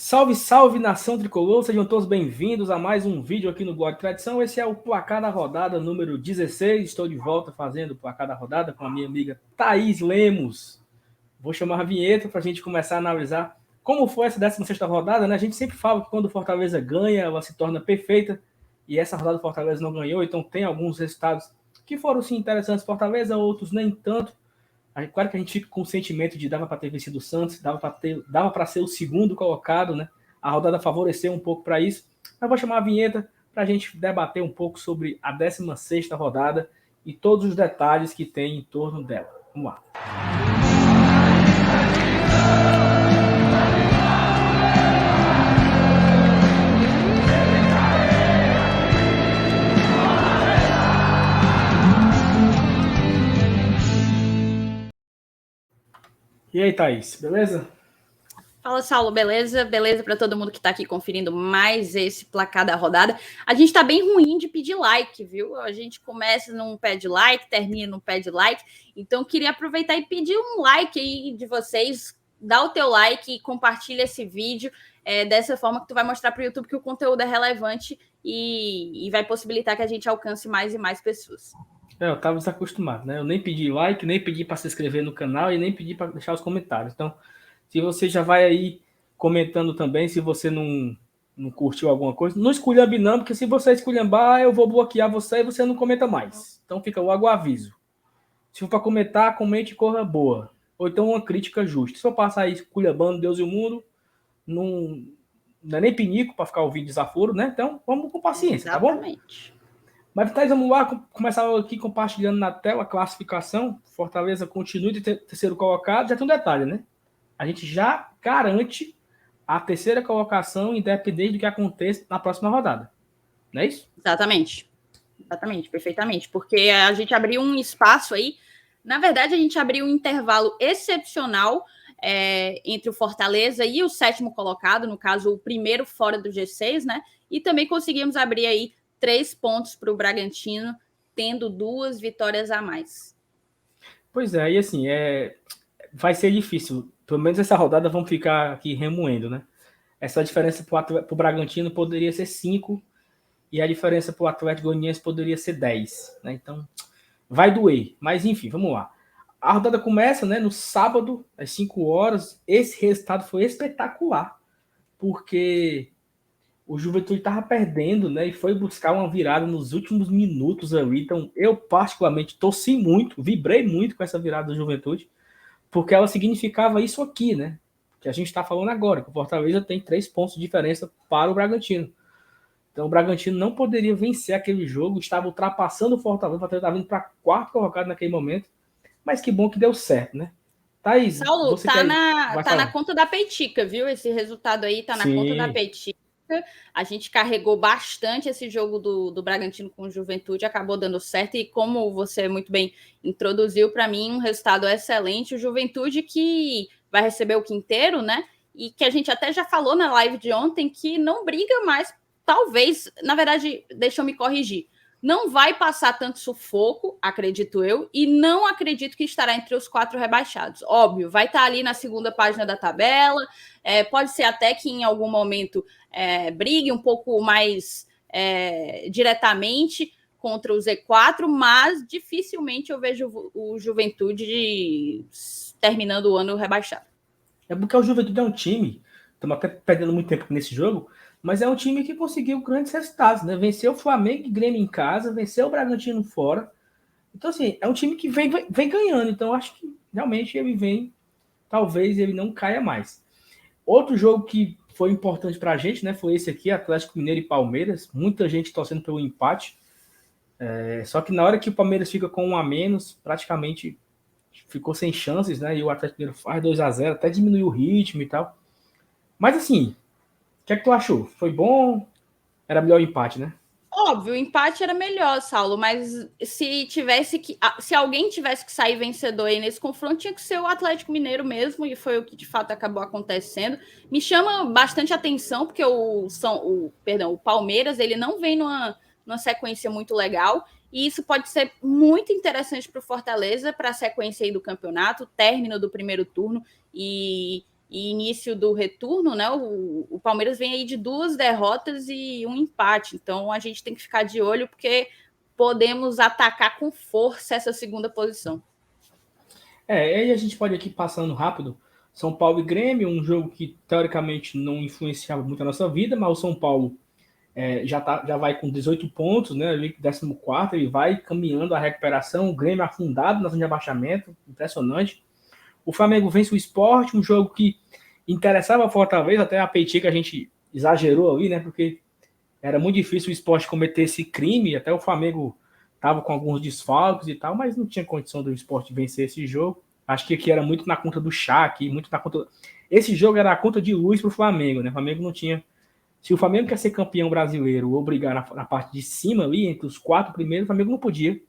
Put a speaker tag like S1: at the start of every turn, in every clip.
S1: Salve, salve, nação tricolor, sejam todos bem-vindos a mais um vídeo aqui no Blog Tradição. Esse é o placar da rodada número 16. Estou de volta fazendo o placar da rodada com a minha amiga Thaís Lemos. Vou chamar a vinheta para a gente começar a analisar como foi essa 16ª rodada, né? A gente sempre fala que quando o Fortaleza ganha, ela se torna perfeita, e essa rodada do Fortaleza não ganhou, então tem alguns resultados que foram sim interessantes para Fortaleza, outros nem tanto. Claro que a gente fica com o sentimento de dava para ter vencido o Santos, dava para ser o segundo colocado, né? A rodada favoreceu um pouco para isso. Mas vou chamar a vinheta para a gente debater um pouco sobre a 16ª rodada e todos os detalhes que tem em torno dela. Vamos lá. E aí, Thaís, beleza?
S2: Fala, Saulo, beleza? Beleza para todo mundo que está aqui conferindo mais esse placar da rodada. A gente está bem ruim de pedir like, viu? A gente começa num pé de like, termina num pé de like. Então, queria aproveitar e pedir um like aí de vocês. Dá o teu like e compartilha esse vídeo. Dessa forma que tu vai mostrar para o YouTube que o conteúdo é relevante e vai possibilitar que a gente alcance mais e mais pessoas.
S1: Eu tava desacostumado, né? Eu nem pedi like, nem pedi para se inscrever no canal e nem pedi para deixar os comentários. Então, se você já vai aí comentando também, se você não curtiu alguma coisa, não esculhambe não, porque se você esculhambar, eu vou bloquear você e você não comenta mais. Então fica logo o aviso. Se for para comentar, comente corra boa. Ou então uma crítica justa. Se for passar aí esculhambando Deus e o mundo, não é nem pinico para ficar ouvindo desaforo, né? Então vamos com paciência,
S2: Exatamente.
S1: Tá bom? Mas, Thais, vamos lá começar aqui compartilhando na tela a classificação. Fortaleza continua de terceiro colocado. Já tem um detalhe, né? A gente já garante a terceira colocação, independente do que aconteça na próxima rodada. Não é isso?
S2: Exatamente. Exatamente, perfeitamente. Porque a gente abriu um espaço aí. Na verdade, a gente abriu um intervalo excepcional entre o Fortaleza e o sétimo colocado, no caso, o primeiro fora do G6, né? E também conseguimos abrir aí 3 pontos para o Bragantino, tendo 2 vitórias a mais.
S1: Pois é, e assim, vai ser difícil. Pelo menos essa rodada vamos ficar aqui remoendo, né? Essa diferença para o Bragantino poderia ser 5 e a diferença para o Atlético Goianiense poderia ser 10, né? Então, vai doer. Mas, enfim, vamos lá. A rodada começa, né, no sábado, às 5 horas. Esse resultado foi espetacular, porque o Juventude estava perdendo, né, e foi buscar uma virada nos últimos minutos ali. Então, eu particularmente torci muito, vibrei muito com essa virada do Juventude, porque ela significava isso aqui, né, que a gente está falando agora, que o Fortaleza tem 3 pontos de diferença para o Bragantino. Então, o Bragantino não poderia vencer aquele jogo, estava ultrapassando o Fortaleza, estava vindo para quarto colocado naquele momento, mas que bom que deu certo, né? Thaís,
S2: Saulo,
S1: você
S2: tá na conta da Peitica, viu? Esse resultado aí tá na conta da Peitica. A gente carregou bastante esse jogo do Bragantino com o Juventude, acabou dando certo. E como você muito bem introduziu, para mim, um resultado excelente. O Juventude que vai receber o Quinteiro, né? E que a gente até já falou na live de ontem que não briga mais, talvez, na verdade, deixa eu me corrigir. Não vai passar tanto sufoco, acredito eu, e não acredito que estará entre os 4 rebaixados. Óbvio, vai estar ali na segunda página da tabela, pode ser até que em algum momento brigue um pouco mais diretamente contra o Z4, mas dificilmente eu vejo o Juventude terminando o ano rebaixado.
S1: É porque o Juventude é um time, estamos até perdendo muito tempo nesse jogo, mas é um time que conseguiu grandes resultados, né? Venceu o Flamengo e Grêmio em casa, venceu o Bragantino fora. Então, assim, é um time que vem ganhando. Então, acho que realmente ele vem, talvez ele não caia mais. Outro jogo que foi importante para a gente, né? Foi esse aqui, Atlético Mineiro e Palmeiras. Muita gente torcendo pelo empate. Só que na hora que o Palmeiras fica com 1 a menos, praticamente ficou sem chances, né? E o Atlético Mineiro faz 2-0, até diminuiu o ritmo e tal. Mas assim, o que é que tu achou? Foi bom? Era melhor o empate, né?
S2: Óbvio, o empate era melhor, Saulo, mas se alguém tivesse que sair vencedor aí nesse confronto, tinha que ser o Atlético Mineiro mesmo, e foi o que de fato acabou acontecendo. Me chama bastante atenção, porque o Palmeiras ele não vem numa sequência muito legal, e isso pode ser muito interessante para o Fortaleza, para a sequência aí do campeonato, término do primeiro turno, e e início do retorno, né? O Palmeiras vem aí de 2 derrotas e um empate. Então a gente tem que ficar de olho, porque podemos atacar com força essa segunda posição.
S1: E a gente pode aqui passando rápido. São Paulo e Grêmio, um jogo que teoricamente não influenciava muito a nossa vida, mas o São Paulo já vai com 18 pontos, né? Ali 14º, ele vai caminhando a recuperação. O Grêmio afundado na zona de abaixamento, impressionante. O Flamengo vence o Sport, um jogo que interessava a Fortaleza, até a Peitica a gente exagerou ali, né? Porque era muito difícil o Sport cometer esse crime, até o Flamengo estava com alguns desfalques e tal, mas não tinha condição do Sport vencer esse jogo. Acho que aqui era muito na conta do Chac, muito na conta. Esse jogo era a conta de luz para o Flamengo, né? O Flamengo não tinha. Se o Flamengo quer ser campeão brasileiro ou brigar na parte de cima ali, entre os 4 primeiros, o Flamengo não podia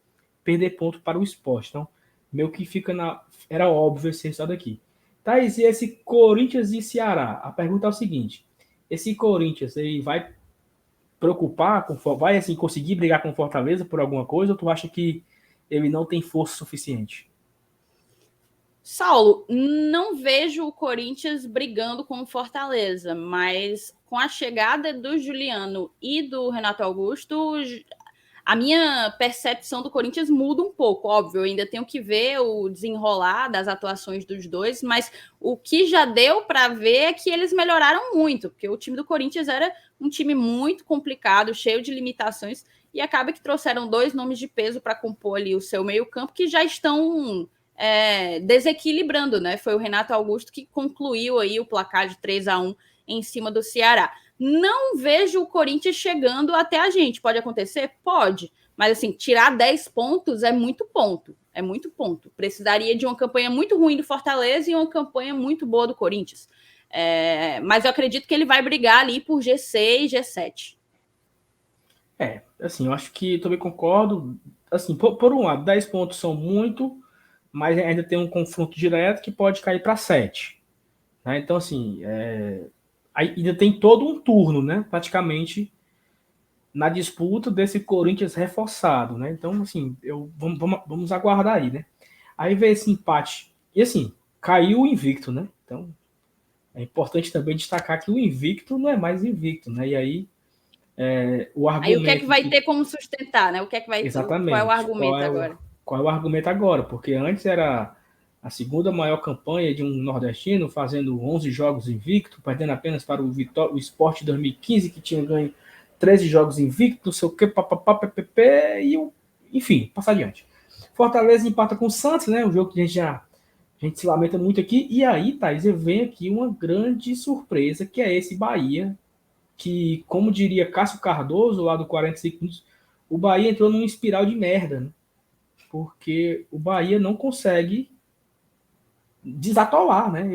S1: perder ponto para o Sport. Então, meio que fica na. Era óbvio esse resultado aqui. Thaís, e esse Corinthians e Ceará? A pergunta é o seguinte: esse Corinthians ele vai preocupar, vai assim, conseguir brigar com Fortaleza por alguma coisa, ou tu acha que ele não tem força suficiente?
S2: Saulo, não vejo o Corinthians brigando com o Fortaleza, mas com a chegada do Juliano e do Renato Augusto, a minha percepção do Corinthians muda um pouco. Óbvio, eu ainda tenho que ver o desenrolar das atuações dos dois, mas o que já deu para ver é que eles melhoraram muito, porque o time do Corinthians era um time muito complicado, cheio de limitações, e acaba que trouxeram 2 nomes de peso para compor ali o seu meio-campo que já estão desequilibrando, né? Foi o Renato Augusto que concluiu aí o placar de 3-1 em cima do Ceará. Não vejo o Corinthians chegando até a gente. Pode acontecer? Pode. Mas, assim, tirar 10 pontos é muito ponto. É muito ponto. Precisaria de uma campanha muito ruim do Fortaleza e uma campanha muito boa do Corinthians. Mas eu acredito que ele vai brigar ali por G6, G7.
S1: Assim, eu acho que também concordo. Assim, por um lado, 10 pontos são muito, mas ainda tem um confronto direto que pode cair para 7. Né? Então, assim, ainda tem todo um turno, né? Praticamente na disputa desse Corinthians reforçado, né? Então, assim, vamos aguardar aí, né? Aí vem esse empate. E assim, caiu o invicto, né? Então, é importante também destacar que o invicto não é mais invicto, né? E aí, o argumento.
S2: Aí o que é que vai ter como sustentar, né?
S1: Exatamente.
S2: Qual é o argumento agora?
S1: Qual é o argumento agora? Porque antes era a segunda maior campanha de um nordestino, fazendo 11 jogos invicto, perdendo apenas para o Sport 2015, que tinha ganho 13 jogos invicto, não sei o que, papapá, ppp, enfim, passar adiante. Fortaleza empata com o Santos, né? Um jogo que a gente se lamenta muito aqui. E aí, Thaís, vem aqui uma grande surpresa, que é esse Bahia, que, como diria Cássio Cardoso, lá do 45 minutos, o Bahia entrou numa espiral de merda, né? Porque o Bahia não consegue desatolar, né?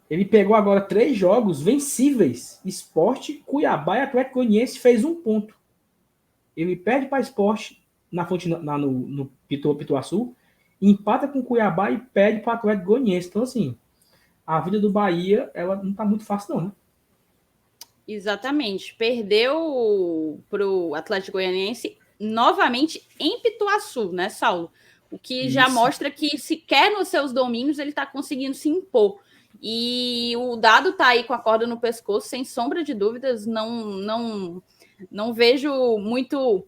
S1: Ele pegou agora 3 jogos vencíveis. Sport, Cuiabá e Atlético Goianiense fez 1 ponto. Ele perde para Sport no Pituaçu, empata com Cuiabá e perde para Atlético Goianiense. Então, assim, a vida do Bahia, ela não tá muito fácil, não, né?
S2: Exatamente. Perdeu para o Atlético Goianiense novamente em Pituaçu, né, Saulo? O que já mostra que, sequer nos seus domínios, ele está conseguindo se impor. E o Dado está aí com a corda no pescoço, sem sombra de dúvidas. Não vejo muito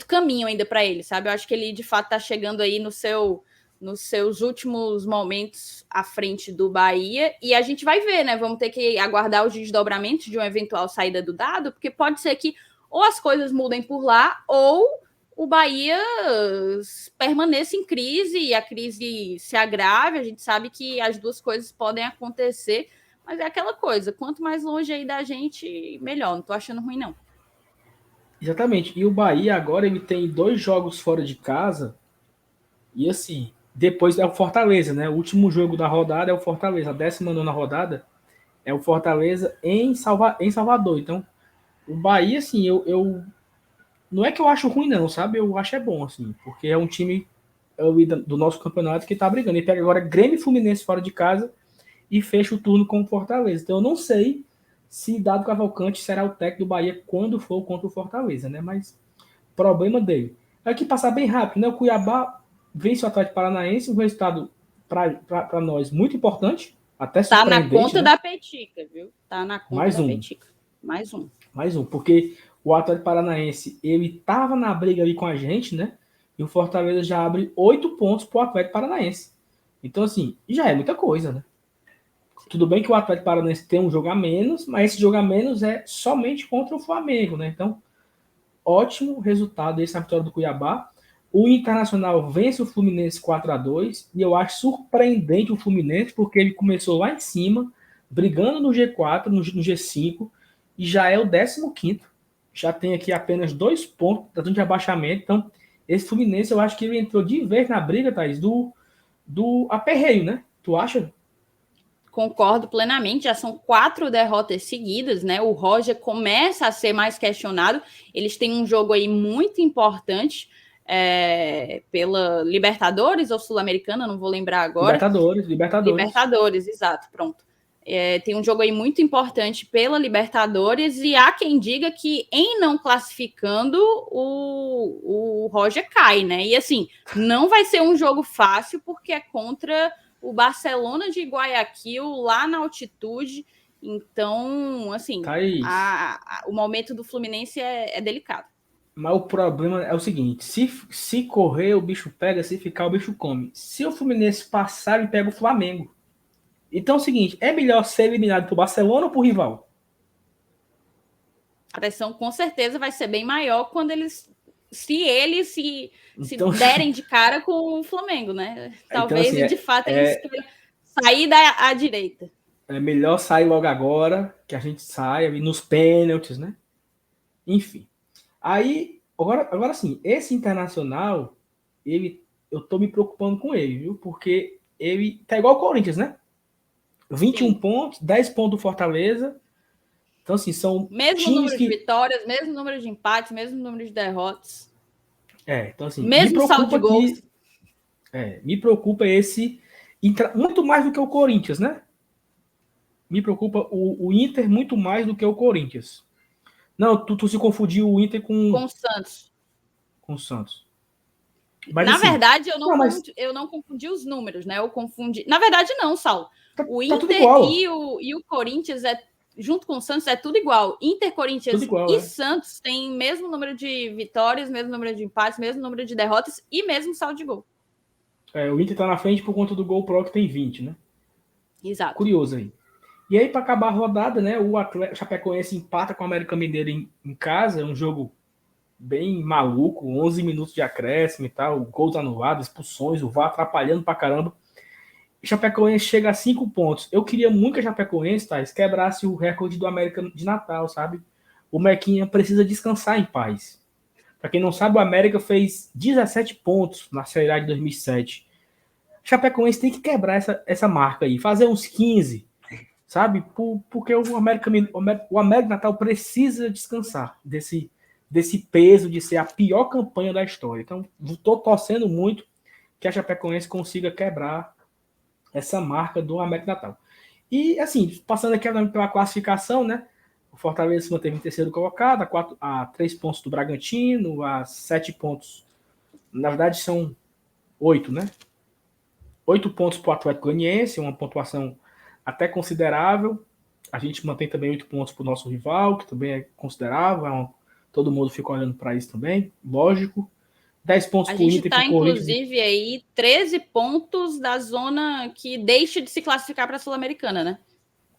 S2: caminho ainda para ele, sabe? Eu acho que ele, de fato, está chegando aí nos seus últimos momentos à frente do Bahia, e a gente vai ver, né? Vamos ter que aguardar os desdobramentos de uma eventual saída do Dado, porque pode ser que ou as coisas mudem por lá, ou o Bahia permaneça em crise e a crise se agrave. A gente sabe que as duas coisas podem acontecer, mas é aquela coisa, quanto mais longe aí da gente, melhor. Não tô achando ruim, não.
S1: Exatamente. E o Bahia agora ele tem 2 jogos fora de casa. E assim, depois é o Fortaleza, né? O último jogo da rodada é o Fortaleza. A 19ª rodada é o Fortaleza em Salvador. Então, o Bahia, assim, eu não é que eu acho ruim, não, sabe? Eu acho bom, assim, porque é um time do nosso campeonato que tá brigando. Ele pega agora Grêmio e Fluminense fora de casa e fecha o turno com o Fortaleza. Então, eu não sei se Dado Cavalcante será o técnico do Bahia quando for contra o Fortaleza, né? Mas problema dele. Aqui passar bem rápido, né? O Cuiabá vence o Atlético Paranaense, um resultado para nós muito importante, Até
S2: Tá na
S1: surpreendente,
S2: conta, né, da Petica, viu? Tá na conta
S1: mais
S2: da
S1: um.
S2: Petica. Mais um,
S1: porque o Atlético Paranaense, ele tava na briga ali com a gente, né? E o Fortaleza já abre 8 pontos pro Atlético Paranaense. Então, assim, já é muita coisa, né? Tudo bem que o Atlético Paranaense tem um jogo a menos, mas esse jogo a menos é somente contra o Flamengo, né? Então, ótimo resultado esse na vitória do Cuiabá. O Internacional vence o Fluminense 4-2 e eu acho surpreendente o Fluminense porque ele começou lá em cima, brigando no G4, no G5 e já é o 15º. Já tem aqui apenas 2 pontos da zona de abaixamento. Então, esse Fluminense eu acho que ele entrou de vez na briga, Thaís, do aperreio, né? Tu acha?
S2: Concordo plenamente, já são 4 derrotas seguidas, né? O Roger começa a ser mais questionado. Eles têm um jogo aí muito importante pela Libertadores ou Sul-Americana, não vou lembrar agora. Libertadores, exato, pronto. Tem um jogo aí muito importante pela Libertadores e há quem diga que em não classificando o Roger cai, né? E assim, não vai ser um jogo fácil porque é contra o Barcelona de Guayaquil, lá na altitude. Então, assim, o momento do Fluminense é delicado.
S1: Mas o problema é o seguinte: se correr, o bicho pega, se ficar, o bicho come. Se o Fluminense passar, ele pega o Flamengo. Então é o seguinte: é melhor ser eliminado pro Barcelona ou pro rival?
S2: A pressão com certeza vai ser bem maior quando eles se
S1: então,
S2: derem de cara com o Flamengo, né? Talvez,
S1: então, assim,
S2: de fato, eles queiram sair à direita.
S1: É melhor sair logo agora, que a gente saia nos pênaltis, né? Enfim. Aí, agora sim, esse Internacional, eu tô me preocupando com ele, viu? Porque ele tá igual o Corinthians, né? 21 Sim. pontos, 10 pontos do Fortaleza. Então, assim, são
S2: mesmo número de vitórias, mesmo número de empates, mesmo número de derrotas.
S1: Então assim,
S2: mesmo saldo de gols.
S1: Me preocupa esse muito mais do que o Corinthians, né? Me preocupa o Inter muito mais do que o Corinthians. Não, tu se confundiu o Inter com
S2: o Santos.
S1: Com o Santos. Mas,
S2: na verdade, eu não confundi os números, né? Eu confundi. Na verdade, não, Saulo. O Inter e o Corinthians junto com o Santos é tudo igual. Inter, Corinthians e Santos têm mesmo número de vitórias, mesmo número de empates, mesmo número de derrotas e mesmo saldo de gol.
S1: O Inter tá na frente por conta do gol pro que tem 20, né?
S2: Exato.
S1: Curioso aí. E aí, para acabar a rodada, né? O Chapecoense empata com o América Mineiro em casa. É um jogo bem maluco, 11 minutos de acréscimo e tal, gols anulados, expulsões, o VAR atrapalhando pra caramba. E Chapecoense chega a 5 pontos. Eu queria muito que a Chapecoense, Thais, quebrasse o recorde do América de Natal, sabe? O Mequinha precisa descansar em paz. Para quem não sabe, o América fez 17 pontos na Série A de 2007. Chapecoense tem que quebrar essa marca aí, fazer uns 15, sabe? Porque o América Natal precisa descansar desse peso de ser a pior campanha da história. Então, estou torcendo muito que a Chapecoense consiga quebrar essa marca do América Natal. E, assim, passando aqui pela classificação, né? O Fortaleza se manteve em terceiro colocado, a 3 pontos do Bragantino, a 7 pontos. Na verdade, são 8, né? 8 pontos para o Atlético Goianiense, uma pontuação até considerável. A gente mantém também 8 pontos para o nosso rival, que também é considerável. Todo mundo fica olhando para isso também, lógico. 10 pontos para o Inter e para o Corinthians.
S2: Inclusive, aí 13 pontos da zona que deixa de se classificar para a Sul-Americana, né?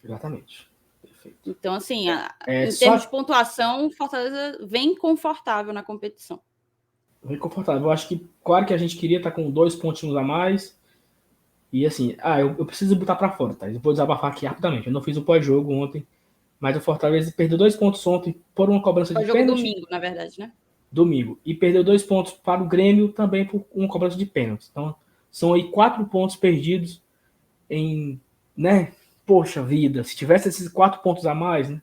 S1: Exatamente. Perfeito.
S2: Então, assim, em termos de pontuação, o Fortaleza vem confortável na competição.
S1: Vem confortável. Eu acho que, claro que a gente queria estar com 2 pontinhos a mais. E assim, eu preciso botar para fora, tá? Eu vou desabafar aqui rapidamente. Eu não fiz o pós-jogo ontem, mas o Fortaleza perdeu 2 pontos ontem por uma cobrança de pênalti.
S2: Domingo, na verdade, né?
S1: Domingo. E perdeu 2 pontos para o Grêmio também por uma cobrança de pênalti. Então, são aí 4 pontos perdidos em, né? Poxa vida, se tivesse esses 4 pontos a mais, né?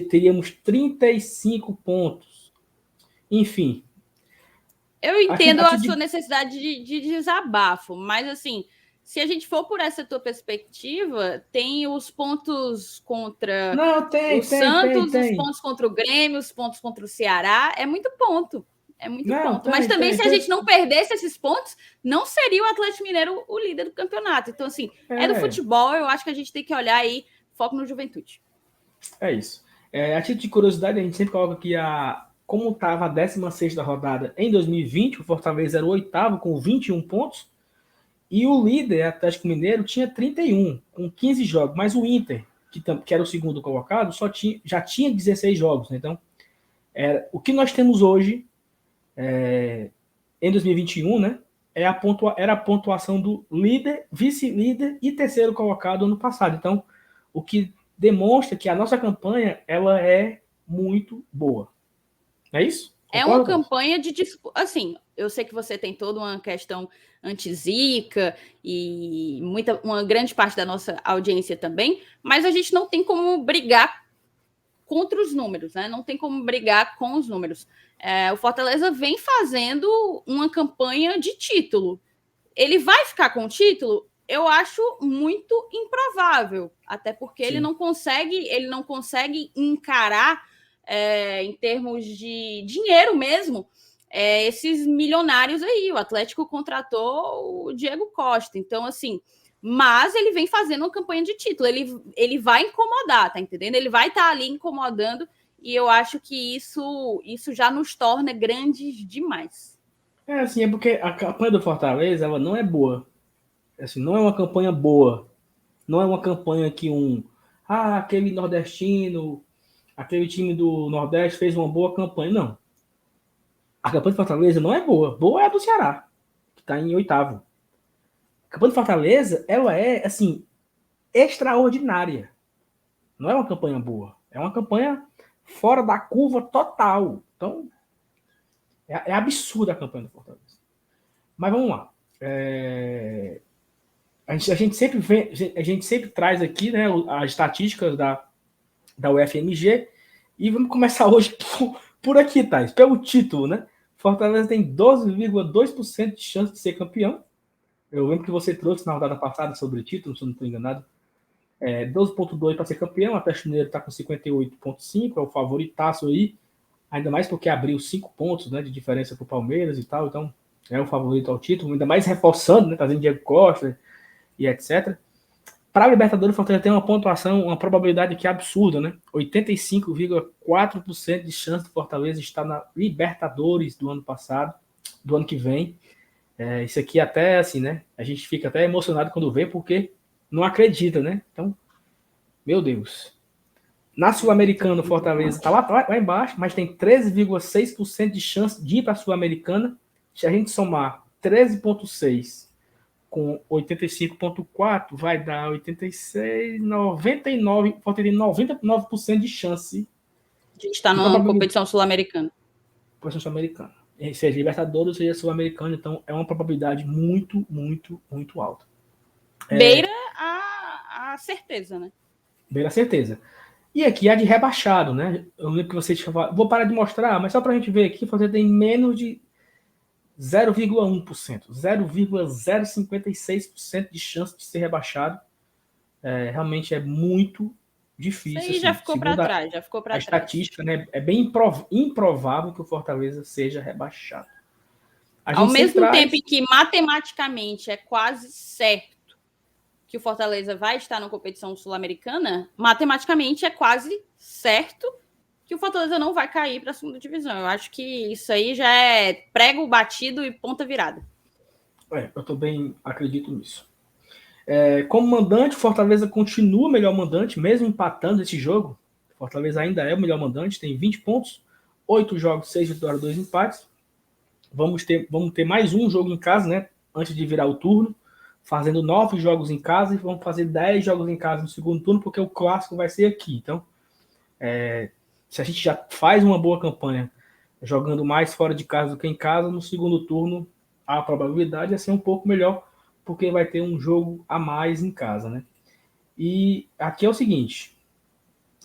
S1: Teríamos 35 pontos. Enfim.
S2: Eu entendo a sua necessidade de desabafo, mas assim, se a gente for por essa tua perspectiva, tem os pontos contra o Santos, os pontos contra o Grêmio, os pontos contra o Ceará, é muito ponto. É muito ponto. Mas também, se a gente não perdesse esses pontos, não seria o Atlético Mineiro o líder do campeonato. Então, assim, é do futebol, eu acho que a gente tem que olhar aí, foco no Juventude.
S1: É isso. A título de curiosidade, a gente sempre coloca que como estava a 16ª rodada em 2020, o Fortaleza era o 8º com 21 pontos, e o líder, Atlético Mineiro, tinha 31, com 15 jogos, mas o Inter, que era o segundo colocado, já tinha 16 jogos. Né? Então, o que nós temos hoje, em 2021, né, era a pontuação do líder, vice-líder e terceiro colocado ano passado. Então, o que demonstra que a nossa campanha ela é muito boa. É isso?
S2: Concorda? É uma campanha de disputa. Assim, eu sei que você tem toda uma questão anti-zica e uma grande parte da nossa audiência também, mas a gente não tem como brigar contra os números, né? Não tem como brigar com os números. O Fortaleza vem fazendo uma campanha de título. Ele vai ficar com o título? Eu acho muito improvável, até porque ele não consegue encarar em termos de dinheiro mesmo esses milionários aí. O Atlético contratou o Diego Costa, então assim, mas ele vem fazendo uma campanha de título, ele vai incomodar, tá entendendo? Ele vai estar ali incomodando, e eu acho que isso já nos torna grandes demais.
S1: Assim, é porque a campanha do Fortaleza, ela não é boa. Assim, não é uma campanha boa. Não é uma campanha que aquele nordestino, aquele time do Nordeste fez uma boa campanha. Não. A campanha do Fortaleza não é boa. Boa é a do Ceará, que está em 8º. A campanha do Fortaleza, ela é, assim, extraordinária. Não é uma campanha boa. É uma campanha fora da curva total. Então, é absurda a campanha do Fortaleza. Mas vamos lá. A gente sempre traz aqui, né, as estatísticas da UFMG, e vamos começar hoje por aqui, Thais, pelo título, né? Fortaleza tem 12,2% de chance de ser campeão. Eu lembro que você trouxe na rodada passada sobre o título, se eu não estou enganado. 12,2% para ser campeão, o Atlético Mineiro está com 58,5%, é o favoritaço aí, ainda mais porque abriu 5 pontos, né, de diferença para o Palmeiras e tal, então é o favorito ao título, ainda mais reforçando, né, trazendo Diego Costa e etc. Para a Libertadores, o Fortaleza tem uma pontuação, uma probabilidade que é absurda, né? 85,4% de chance do Fortaleza estar na Libertadores do ano passado, do ano que vem. Isso aqui até assim, né? A gente fica até emocionado quando vê, porque não acredita, né? Então, meu Deus. Na Sul-Americana, o Fortaleza está lá embaixo, mas tem 13,6% de chance de ir para a Sul-Americana. Se a gente somar 13,6% com 85,4 vai dar 86, 99, falta de 99% de chance
S2: de estar numa competição sul-americana.
S1: Competição sul-americana. Seja Libertadores, seja Sul-Americana, então é uma probabilidade muito, muito, muito alta.
S2: Beira a certeza, né?
S1: Beira a certeza. E aqui é de rebaixado, né? Eu lembro que você tinha falado, vou parar de mostrar, mas só para a gente ver aqui, você tem menos de 0,1%, 0,056% de chance de ser rebaixado. Realmente é muito difícil.
S2: Isso aí já ficou para trás,
S1: A estatística, né, é bem improvável que o Fortaleza seja rebaixado.
S2: Ao mesmo tempo em que matematicamente é quase certo que o Fortaleza vai estar na competição sul-americana, matematicamente é quase certo que o Fortaleza não vai cair para a segunda divisão. Eu acho que isso aí já é prego batido e ponta virada.
S1: Eu também acredito nisso. Como mandante, Fortaleza continua o melhor mandante, mesmo empatando esse jogo. Fortaleza ainda é o melhor mandante, tem 20 pontos, 8 jogos, 6 vitórias, 2 empates. Vamos ter mais um jogo em casa, né? Antes de virar o turno, fazendo 9 jogos em casa, e vamos fazer 10 jogos em casa no segundo turno, porque o clássico vai ser aqui. Então, se a gente já faz uma boa campanha jogando mais fora de casa do que em casa, no segundo turno a probabilidade é ser um pouco melhor, porque vai ter um jogo a mais em casa, né? E aqui é o seguinte,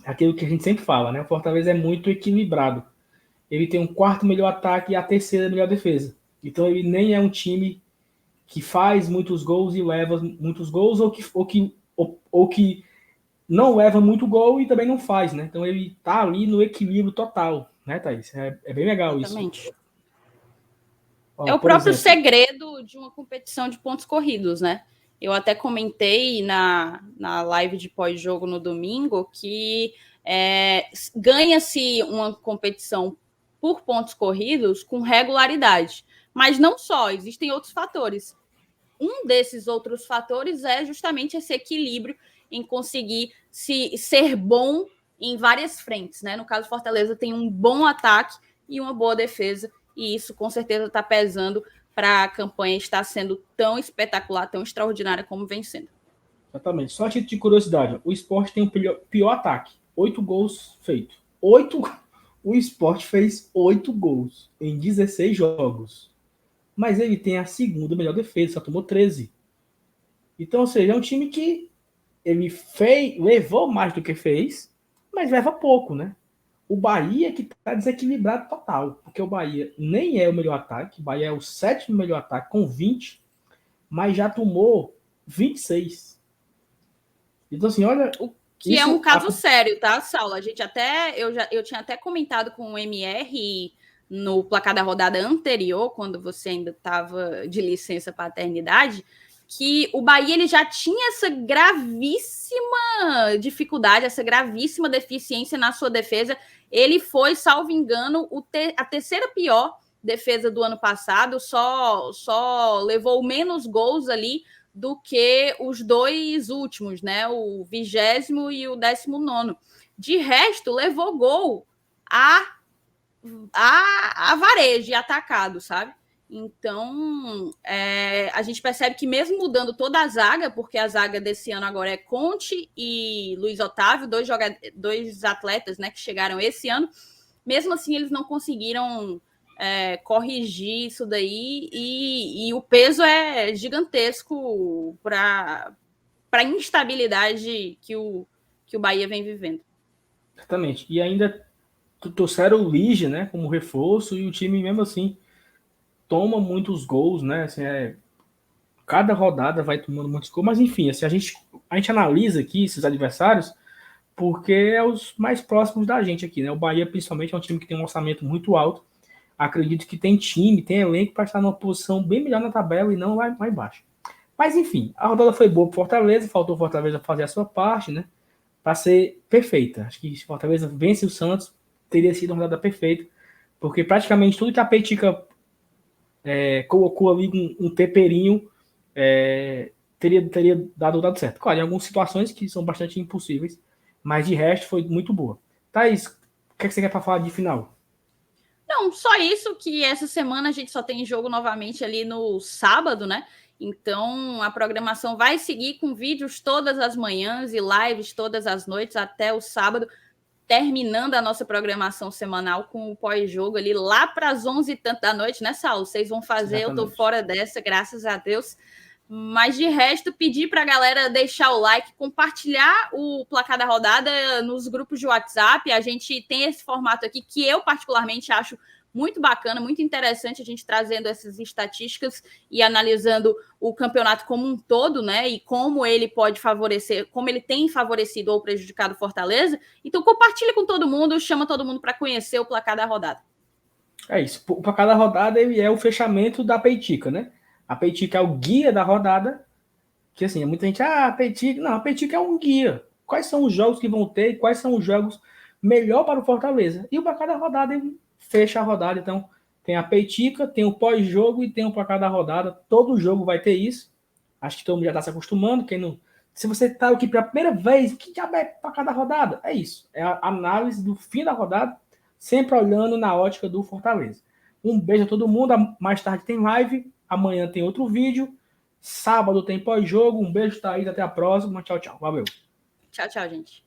S1: aquilo que a gente sempre fala, né? O Fortaleza é muito equilibrado. Ele tem um quarto melhor ataque e a terceira melhor defesa. Então ele nem é um time que faz muitos gols e leva muitos gols, ou que não leva muito gol e também não faz, né? Então ele tá ali no equilíbrio total, né, Thaís? É bem legal. Exatamente. Isso.
S2: É o próprio segredo de uma competição de pontos corridos, né? Eu até comentei na live de pós-jogo no domingo que ganha-se uma competição por pontos corridos com regularidade. Mas não só, existem outros fatores. Um desses outros fatores é justamente esse equilíbrio em conseguir ser bom em várias frentes, né? No caso, Fortaleza tem um bom ataque e uma boa defesa, e isso com certeza está pesando para a campanha estar sendo tão espetacular, tão extraordinária como vem sendo.
S1: Exatamente. Só a título de curiosidade, o Sport tem o pior ataque. 8 gols feitos. O Sport fez 8 gols em 16 jogos. Mas ele tem a segunda melhor defesa, só tomou 13. Então, ou seja, é um time que ele levou mais do que fez, mas leva pouco, né? O Bahia que está desequilibrado total, porque o Bahia nem é o melhor ataque, o Bahia é o 7º melhor ataque com 20, mas já tomou 26. Então, assim, olha...
S2: Que é um caso sério, tá, Saulo? Eu tinha até comentado com o MR no placar da rodada anterior, quando você ainda estava de licença paternidade, que o Bahia ele já tinha essa gravíssima dificuldade, essa gravíssima deficiência na sua defesa. Ele foi, salvo engano, a terceira pior defesa do ano passado, só levou menos gols ali do que os dois últimos, né? O 20º e o 19º. De resto, levou gol a varejo e atacado, sabe? Então, a gente percebe que mesmo mudando toda a zaga, porque a zaga desse ano agora é Conte e Luiz Otávio, dois atletas, né, que chegaram esse ano, mesmo assim eles não conseguiram corrigir isso daí, e o peso é gigantesco para a instabilidade que o Bahia vem vivendo.
S1: Exatamente. E ainda trouxeram o Lige, né, como reforço, e o time mesmo assim toma muitos gols, né? Assim, cada rodada vai tomando muitos gols, mas enfim, assim, a gente analisa aqui esses adversários porque é os mais próximos da gente aqui, né? O Bahia, principalmente, é um time que tem um orçamento muito alto. Acredito que tem time, tem elenco para estar numa posição bem melhor na tabela e não lá embaixo. Mas enfim, a rodada foi boa para Fortaleza, faltou Fortaleza fazer a sua parte, né? Para ser perfeita. Acho que se Fortaleza vence o Santos, teria sido uma rodada perfeita, porque praticamente tudo que a Petica colocou ali um temperinho, teria dado certo. Claro, em algumas situações que são bastante impossíveis, mas de resto foi muito boa. Thaís, o que você quer para falar de final?
S2: Não, só isso, que essa semana a gente só tem jogo novamente ali no sábado, né? Então a programação vai seguir com vídeos todas as manhãs e lives todas as noites até o sábado, terminando a nossa programação semanal com o pós-jogo ali lá para as 11 e tanto da noite, né, Saulo? Vocês vão fazer, exatamente. Eu tô fora dessa, graças a Deus. Mas de resto, pedir para a galera deixar o like, compartilhar o placar da rodada nos grupos de WhatsApp. A gente tem esse formato aqui que eu particularmente acho muito bacana, muito interessante, a gente trazendo essas estatísticas e analisando o campeonato como um todo, né? E como ele pode favorecer, como ele tem favorecido ou prejudicado o Fortaleza. Então compartilha com todo mundo, chama todo mundo para conhecer o placar da rodada.
S1: É isso. O placar da rodada ele é o fechamento da Petica, né? A Petica é o guia da rodada, que assim, muita gente, a Petica... Não, a Petica é um guia. Quais são os jogos que vão ter, quais são os jogos melhor para o Fortaleza. E o placar da rodada ele fecha a rodada, então tem a Petica, tem o pós-jogo e tem o placar da rodada. Todo jogo vai ter isso. Acho que todo mundo já está se acostumando. Quem não... Se você está aqui pela primeira vez, o que já é placar da rodada? É isso. É a análise do fim da rodada, sempre olhando na ótica do Fortaleza. Um beijo a todo mundo. Mais tarde tem live. Amanhã tem outro vídeo. Sábado tem pós-jogo. Um beijo, Thaís. Até a próxima. Tchau, tchau. Valeu.
S2: Tchau, tchau, gente.